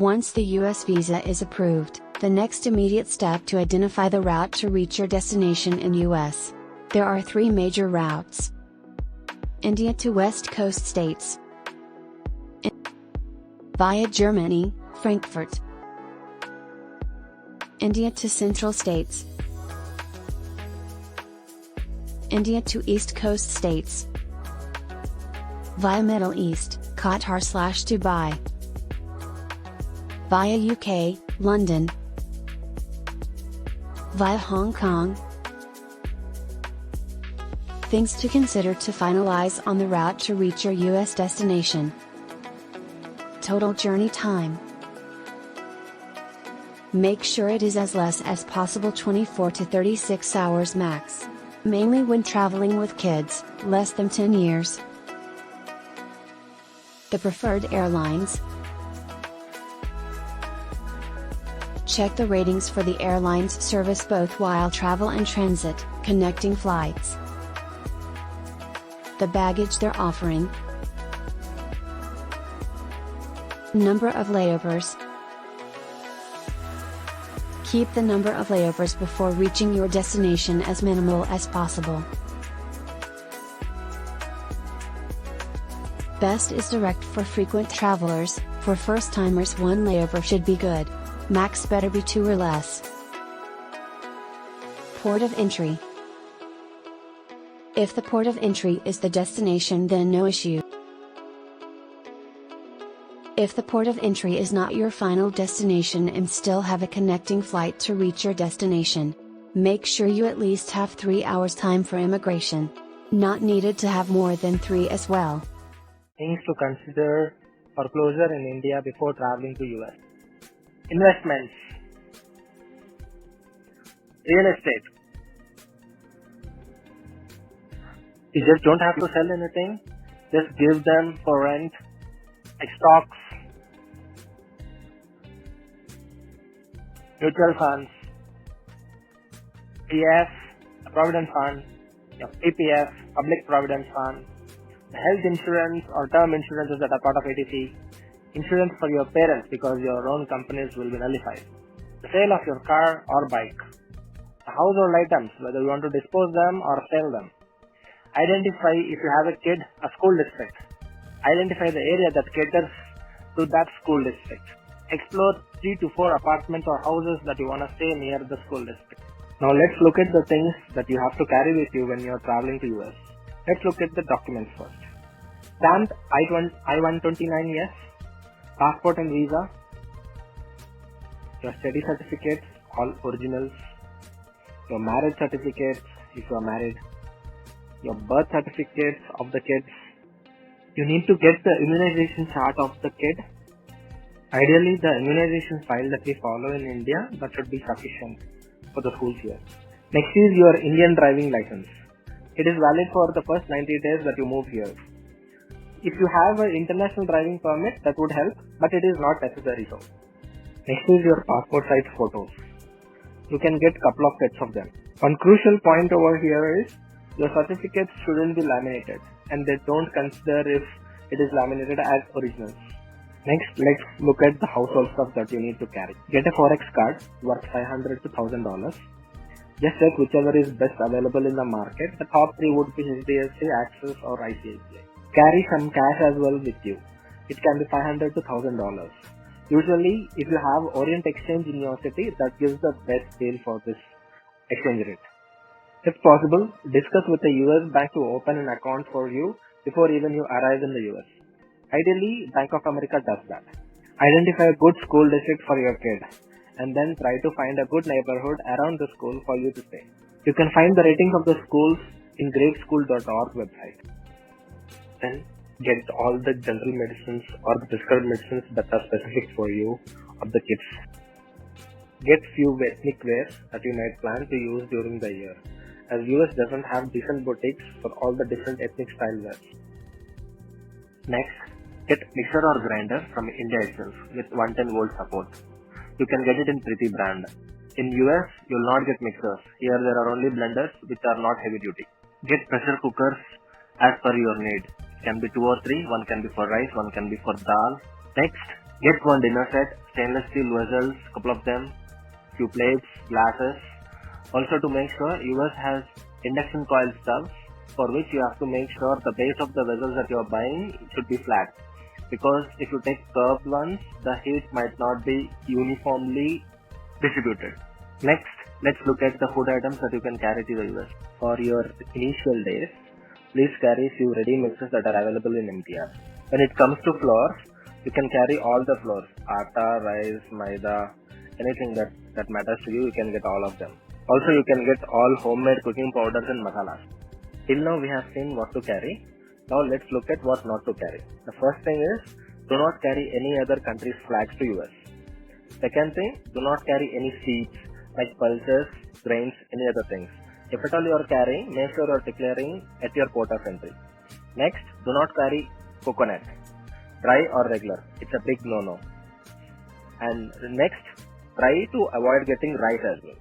Once the US visa is approved, the next immediate step to identify the route to reach your destination in US. There are 3 major routes. India to West Coast states. Via Germany, Frankfurt. India to Central states. India to East Coast states. Via Middle East, Qatar/Dubai. Via UK, London. Via Hong Kong. Things to consider to finalize on the route to reach your US destination. Total journey time. Make sure it is as less as possible, 24 to 36 hours max. Mainly when traveling with kids, less than 10 years. The preferred airlines. Check the ratings for the airlines service both while travel and transit, connecting flights. The baggage they're offering. Number of layovers. Keep the number of layovers before reaching your destination as minimal as possible. Best is direct for frequent travelers. For first-timers, 1 layover should be good. Max better be 2 or less. Port of entry. If the port of entry is the destination, then no issue. If the port of entry is not your final destination and still have a connecting flight to reach your destination, make sure you at least have 3 hours time for immigration. Not needed to have more than 3 as well. Things to consider for closure in India before traveling to US. Investments. Real estate. You just don't have to sell anything. Just give them for rent, like stocks, mutual funds, PF, a provident fund, your PPF, public provident fund, the health insurance or term insurances that are part of ATC, insurance for your parents because your own companies will be nullified, the sale of your car or bike, the household items, whether you want to dispose them or sell them. Identify, if you have a kid, a school district. Identify the area that caters to that school district. Explore 3 to 4 apartments or houses that you want to stay near the school district. Now let's look at the things that you have to carry with you when you are traveling to US. Let's look at the documents first. Stamped I-129 yes, passport and visa, your study certificates, all originals, your marriage certificates if you are married, your birth certificates of the kids. You need to get the immunization chart of the kid. Ideally, the immunization file that we follow in India, that should be sufficient for the schools here. Next is your Indian driving license. It is valid for the first 90 days that you move here. If you have an international driving permit, that would help, but it is not necessary so. Next is your passport size photos. You can get couple of sets of them. One crucial point over here is your certificates shouldn't be laminated, and they don't consider if it is laminated as originals. Next, let's look at the household stuff that you need to carry. Get a Forex card worth $500 to $1,000. Just check whichever is best available in the market. The top 3 would be HDFC, Axis or ICICI. Carry some cash as well with you. It can be $500 to $1,000. Usually, if you have Orient Exchange in your city, that gives the best deal for this exchange rate. If possible, discuss with the US bank to open an account for you before even you arrive in the US. Ideally, Bank of America does that. Identify a good school district for your kid, and then try to find a good neighborhood around the school for you to stay. You can find the ratings of the schools in greatschool.org website. Then get all the general medicines or the prescribed medicines that are specific for you or the kids. Get few ethnic wears that you might plan to use during the year, as US doesn't have decent boutiques for all the different ethnic style wears. Next, get mixer or grinder from India itself with 110 volt support. You can get it in Priti brand. In US, you'll not get mixers. Here there are only blenders which are not heavy duty. Get pressure cookers as per your need. It can be 2 or 3, one can be for rice, one can be for dal. Next, Get one dinner set, stainless steel vessels, couple of them, few plates, glasses. Also to make sure US has induction coil stubs, for which you have to make sure the base of the vessels that you are buying should be flat. Because if you take curved ones, the heat might not be uniformly distributed. Next, let's look at the food items that you can carry to the US. For your initial days, please carry few ready mixes that are available in MTR. When it comes to flours, you can carry all the flours, atta, rice, maida, anything that matters to you, you can get all of them. Also, you can get all homemade cooking powders and masalas. Till now we have seen what to carry. Now let's look at what not to carry. The first thing is, do not carry any other country's flags to US. Second thing, do not carry any seeds like pulses, grains, any other things. If at all you are carrying, make sure you are declaring at your port of entry. Next, do not carry coconut, dry or regular. It's a big no-no. And next, try to avoid getting rice as well.